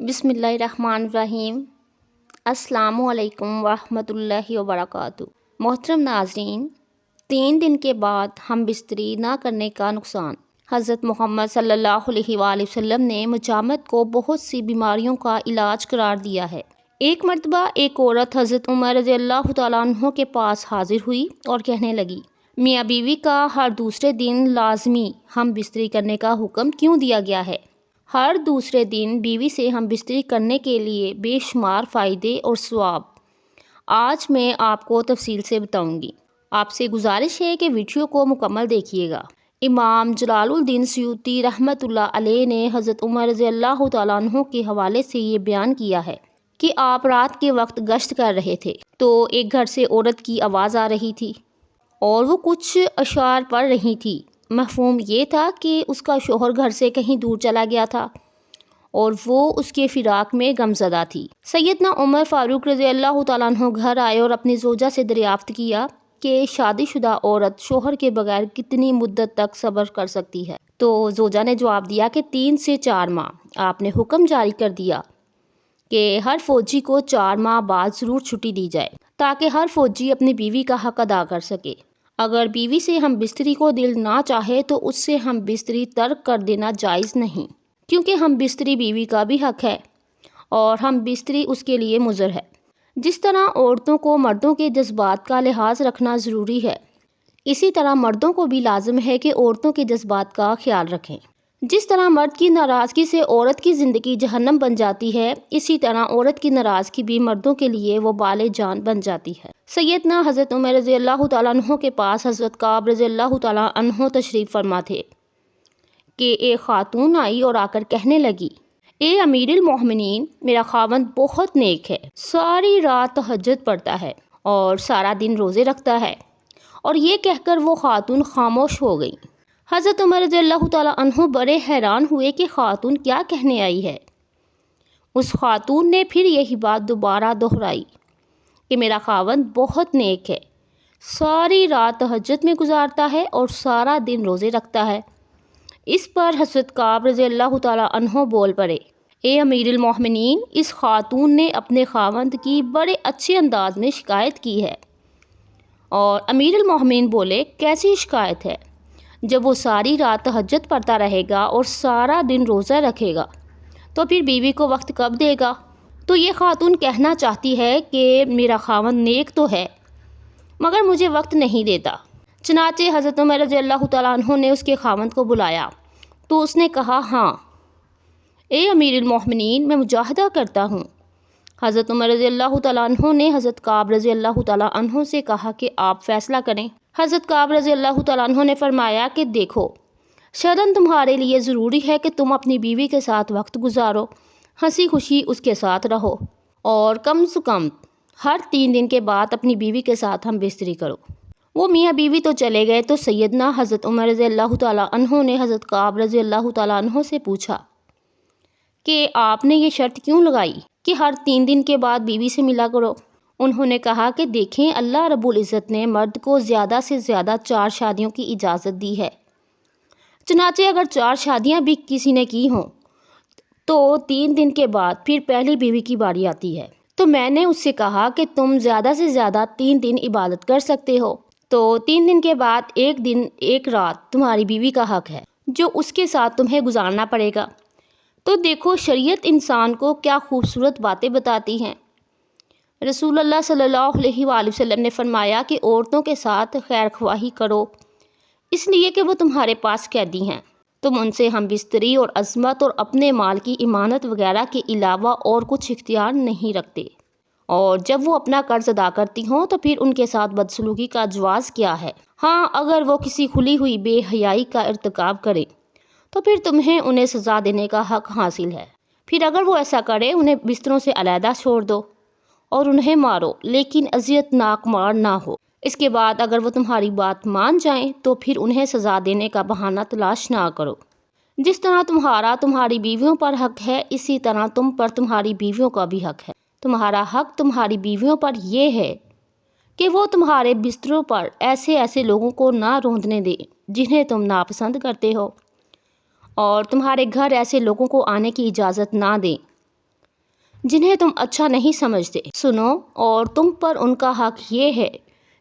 बिस्मिल्लाहिर्रहमानिर्रहीम। अस्सलामु अलैकुम वरहमतुल्लाहि वबरकातुहू। मोहतरम नाज़रीन, 3 दिन के बाद हम बिस्तरी ना करने का नुकसान। हज़रत मोहम्मद सल्लल्लाहु अलैहि वसल्लम ने मुजामत को बहुत सी बीमारियों का इलाज करार दिया है। एक मर्तबा एक औरत हज़रत उमर रज़ियल्लाहु तआला अन्हु के पास हाजिर हुई और कहने लगी, मियाँ बीवी का हर दूसरे दिन लाजमी हम बिस्तरी करने का हुक्म क्यों दिया गया है? हर दूसरे दिन बीवी से हम बिस्तरी करने के लिए बेशुमार फ़ायदे और सवाब आज मैं आपको तफसील से बताऊंगी। आपसे गुजारिश है कि वीडियो को मुकम्मल देखिएगा। इमाम जलालुद्दीन सयूती रहमतुल्लाह अलैह ने हज़रत उमर रज़ियल्लाहु तआला अन्हु के हवाले से ये बयान किया है कि आप रात के वक्त गश्त कर रहे थे तो एक घर से औरत की आवाज़ आ रही थी और वो कुछ अशार पढ़ रही थी। मफ़हूम ये था कि उसका शोहर घर से कहीं दूर चला गया था और वो उसके फिराक में गमज़दा थी। सैयदना उमर फ़ारूक रज़ियल्लाहु तआला अन्हु घर आए और अपनी ज़ौजा से दरियाफ़्त किया कि शादीशुदा औरत शोहर के बगैर कितनी मुद्दत तक सब्र कर सकती है। तो ज़ौजा ने जवाब दिया कि 3 से 4 माह। आपने हुक्म जारी कर दिया कि हर फ़ौजी को 4 माह बाद ज़रूर छुट्टी दी जाए ताकि हर फ़ौजी अपनी बीवी का हक़ अदा कर सके। अगर बीवी से हम बिस्तरी को दिल ना चाहे तो उससे हम बिस्तरी तर्क कर देना जायज़ नहीं, क्योंकि हम बिस्तरी बीवी का भी हक़ है और हम बिस्तरी उसके लिए मुज़र है। जिस तरह औरतों को मर्दों के जज्बात का लिहाज रखना ज़रूरी है, इसी तरह मर्दों को भी लाजिम है कि औरतों के जज्बात का ख्याल रखें। जिस तरह मर्द की नाराज़गी से औरत की ज़िंदगी जहन्नम बन जाती है, इसी तरह औरत की नाराज़गी भी मर्दों के लिए वो बाले जान बन जाती है। सैयदना हज़रत उमर रज़ियल्लाहु तआला अन्हु के पास हज़रत काब रज़ियल्लाहु तआला अन्हु तशरीफ़ फरमा थे कि एक खातून आई और आकर कहने लगी, ए अमीरुल मोमिनीन, मेरा खावंद बहुत नेक है, सारी रात तहज्जुद पढ़ता है और सारा दिन रोज़े रखता है। और ये कहकर वो खातून खामोश हो गई। हज़रत उमर रज़ियल्लाहु तआला अन्हु बड़े हैरान हुए कि खातून क्या कहने आई है। उस खातून ने फिर यही बात दोबारा दोहराई कि मेरा खावंद बहुत नेक है, सारी रात तहज्जुद में गुजारता है और सारा दिन रोज़े रखता है। इस पर हज़रत काब रज़ियल्लाहु तआला अन्हु बोल पड़े, ए अमीरुल मोमिनीन, इस खातून ने अपने खावंद की बड़े अच्छे अंदाज में शिकायत की है। और अमीरुल मोमिनीन बोले, कैसी शिकायत है? जब वो सारी रात तहज्जुद पढ़ता रहेगा और सारा दिन रोज़ा रखेगा तो फिर बीवी को वक्त कब देगा? तो ये खातून कहना चाहती है कि मेरा खावंद नेक तो है मगर मुझे वक्त नहीं देता। चनाचे हज़रत उमर रज़ियल्लाहु तआला अन्हु ने उसके खावंद को बुलाया तो उसने कहा, हाँ ए अमीरुल मोमिनीन, मैं मुजाहिदा करता हूँ। हज़रत उमर रज़ियल्लाहु तआला अन्हु ने हज़रत काब रज़ियल्लाहु तआला अन्हु से कहा कि आप फ़ैसला करें। हज़रत काब रज़ियल्लाहु तआला अन्हु ने फरमाया कि देखो, शरन तुम्हारे लिए ज़रूरी है कि तुम अपनी बीवी के साथ वक्त गुजारो, हंसी खुशी उसके साथ रहो और कम से कम हर 3 दिन के बाद अपनी बीवी के साथ हम बिस्तरी करो। वो मियाँ बीवी तो चले गए तो सैयदना हज़रत उमर रज़ियल्लाहु तआला अन्हु ने हज़रत काब रज़ियल्लाहु तआला अन्हु से पूछा कि आपने ये शर्त क्यों लगाई कि हर 3 दिन के बाद बीवी से मिला करो? उन्होंने कहा कि देखें, अल्लाह रब्बुल इज़्ज़त ने मर्द को ज़्यादा से ज़्यादा 4 शादियों की इजाज़त दी है। चनाचे अगर 4 शादियां भी किसी ने की हों तो 3 दिन के बाद फिर पहली बीवी की बारी आती है। तो मैंने उससे कहा कि तुम ज़्यादा से ज़्यादा 3 दिन इबादत कर सकते हो, तो 3 दिन के बाद एक दिन एक रात तुम्हारी बीवी का हक़ है जो उसके साथ तुम्हें गुजारना पड़ेगा। तो देखो, शरीयत इंसान को क्या खूबसूरत बातें बताती हैं। रसूलुल्लाह सल्लल्लाहु अलैहि वसल्लम ने फरमाया कि औरतों के साथ खैर ख्वाही करो, इसलिए कि वो तुम्हारे पास कैदी हैं। तुम उनसे हम बिस्तरी और अज़मत और अपने माल की इमानत वगैरह के अलावा और कुछ इख्तियार नहीं रखते। और जब वो अपना कर्ज अदा करती हों तो फिर उनके साथ बदसलूकी का जवाज़ क्या है? हाँ, अगर वो किसी खुली हुई बेहयाई का इर्तिकाब करे तो फिर तुम्हें उन्हें सज़ा देने का हक़ हासिल है। फिर अगर वो ऐसा करे, उन्हें बिस्तरों से अलहदा छोड़ दो और उन्हें मारो, लेकिन अज़ियतनाक मार ना हो। इसके बाद अगर वो तुम्हारी बात मान जाएं तो फिर उन्हें सज़ा देने का बहाना तलाश ना करो। जिस तरह तुम्हारा तुम्हारी बीवियों पर हक़ है, इसी तरह तुम पर तुम्हारी बीवियों का भी हक़ है। तुम्हारा हक़ तुम्हारी बीवियों पर यह है कि वो तुम्हारे बिस्तरों पर ऐसे ऐसे लोगों को ना रोंदने दें जिन्हें तुम नापसंद करते हो, और तुम्हारे घर ऐसे लोगों को आने की इजाज़त ना दें جنہیں تم اچھا نہیں سمجھتے سنو، اور تم پر ان کا حق یہ ہے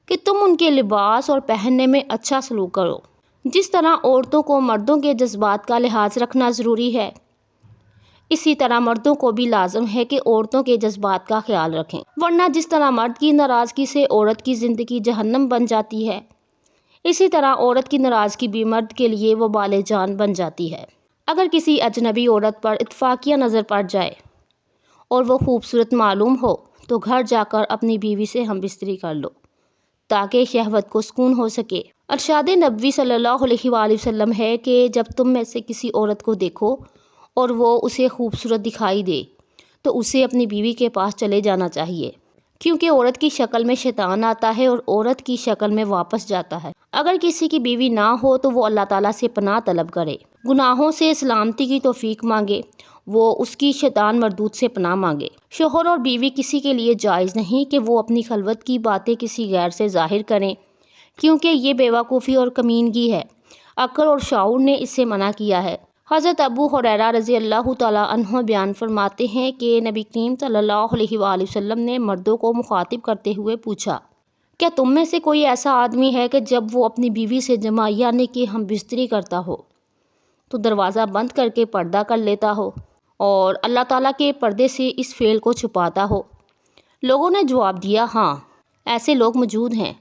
کہ تم ان کے لباس اور پہننے میں اچھا سلوک کرو۔ جس طرح عورتوں کو مردوں کے جذبات کا لحاظ رکھنا ضروری ہے، اسی طرح مردوں کو بھی لازم ہے کہ عورتوں کے جذبات کا خیال رکھیں، ورنہ جس طرح مرد کی ناراضگی سے عورت کی زندگی جہنم بن جاتی ہے، اسی طرح عورت کی ناراضگی بھی مرد کے لیے وبال جان بن جاتی ہے۔ اگر کسی اجنبی عورت پر اتفاقیہ نظر پڑ جائے اور وہ خوبصورت معلوم ہو تو گھر جا کر اپنی بیوی سے ہم بستری کر لو تاکہ شہوت کو سکون ہو سکے۔ ارشاد نبوی صلی اللہ علیہ وآلہ وسلم ہے کہ جب تم میں سے کسی عورت کو دیکھو اور وہ اسے خوبصورت دکھائی دے تو اسے اپنی بیوی کے پاس چلے جانا چاہیے، کیونکہ عورت کی شکل میں شیطان آتا ہے اور عورت کی شکل میں واپس جاتا ہے۔ اگر کسی کی بیوی نہ ہو تو وہ اللہ تعالیٰ سے پناہ طلب کرے، گناہوں سے سلامتی کی توفیق مانگے، وہ اس کی شیطان مردود سے پناہ مانگے۔ شوہر اور بیوی کسی کے لیے جائز نہیں کہ وہ اپنی خلوت کی باتیں کسی غیر سے ظاہر کریں، کیونکہ یہ بے وقوفی اور کمینگی ہے۔ عقل اور شعور نے اس سے منع کیا ہے۔ حضرت ابو ہریرہ رضی اللہ تعالیٰ عنہ بیان فرماتے ہیں کہ نبی کریم صلی اللہ علیہ وآلہ وسلم نے مردوں کو مخاطب کرتے ہوئے پوچھا، کیا تم میں سے کوئی ایسا آدمی ہے کہ جب وہ اپنی بیوی سے جمع یعنی کہ ہم بستری کرتا ہو تو دروازہ بند کر کے پردہ کر لیتا ہو اور اللہ تعالیٰ کے پردے سے اس فعل کو چھپاتا ہو؟ لوگوں نے جواب دیا، ہاں ایسے لوگ موجود ہیں۔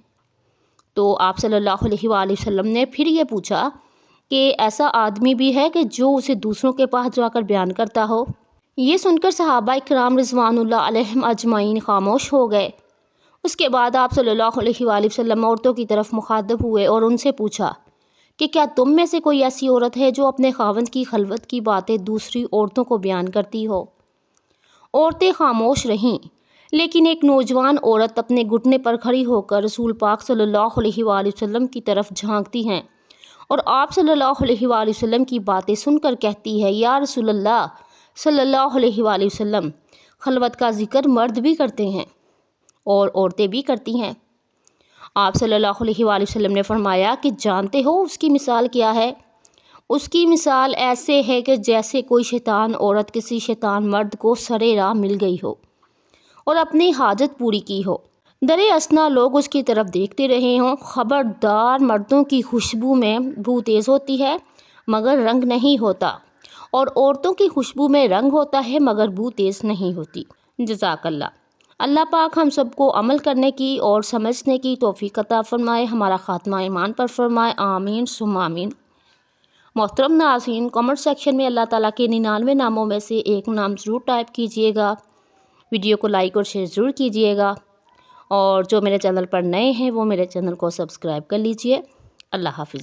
تو آپ صلی اللہ علیہ وآلہ وسلم نے پھر یہ پوچھا کہ ایسا آدمی بھی ہے کہ جو اسے دوسروں کے پاس جا کر بیان کرتا ہو؟ یہ سن کر صحابہ کرام رضوان اللہ علیہم اجمعین خاموش ہو گئے۔ اس کے بعد آپ صلی اللہ علیہ وآلہ وسلم عورتوں کی طرف مخاطب ہوئے اور ان سے پوچھا کہ کیا تم میں سے کوئی ایسی عورت ہے جو اپنے خاوند کی خلوت کی باتیں دوسری عورتوں کو بیان کرتی ہو؟ عورتیں خاموش رہیں، لیکن ایک نوجوان عورت اپنے گھٹنے پر کھڑی ہو کر رسول پاک صلی اللہ علیہ وآلہ وسلم کی طرف جھانکتی ہیں اور آپ صلی اللہ علیہ وآلہ وسلم کی باتیں سن کر کہتی ہے، یا رسول اللہ صلی اللہ علیہ وآلہ وسلم، خلوت کا ذکر مرد بھی کرتے ہیں اور عورتیں بھی کرتی ہیں۔ آپ صلی اللہ علیہ وآلہ وسلم نے فرمایا کہ جانتے ہو اس کی مثال کیا ہے؟ اس کی مثال ایسے ہے کہ جیسے کوئی شیطان عورت کسی شیطان مرد کو سرے راہ مل گئی ہو اور اپنی حاجت پوری کی ہو، درے اثنا لوگ اس کی طرف دیکھتے رہے ہوں۔ خبردار، مردوں کی خوشبو میں بو تیز ہوتی ہے مگر رنگ نہیں ہوتا، اور عورتوں کی خوشبو میں رنگ ہوتا ہے مگر بو تیز نہیں ہوتی۔ جزاک اللہ۔ اللہ پاک ہم سب کو عمل کرنے کی اور سمجھنے کی توفیق عطا فرمائے، ہمارا خاتمہ ایمان پر فرمائے، آمین ثم آمین۔ محترم ناظرین، کامنٹ سیکشن میں اللہ تعالیٰ کے 99 ناموں میں سے ایک نام ضرور ٹائپ کیجئے گا، ویڈیو کو لائک اور شیئر ضرور کیجئے گا، اور جو میرے چینل پر نئے ہیں وہ میرے چینل کو سبسکرائب کر لیجئے۔ اللہ حافظ۔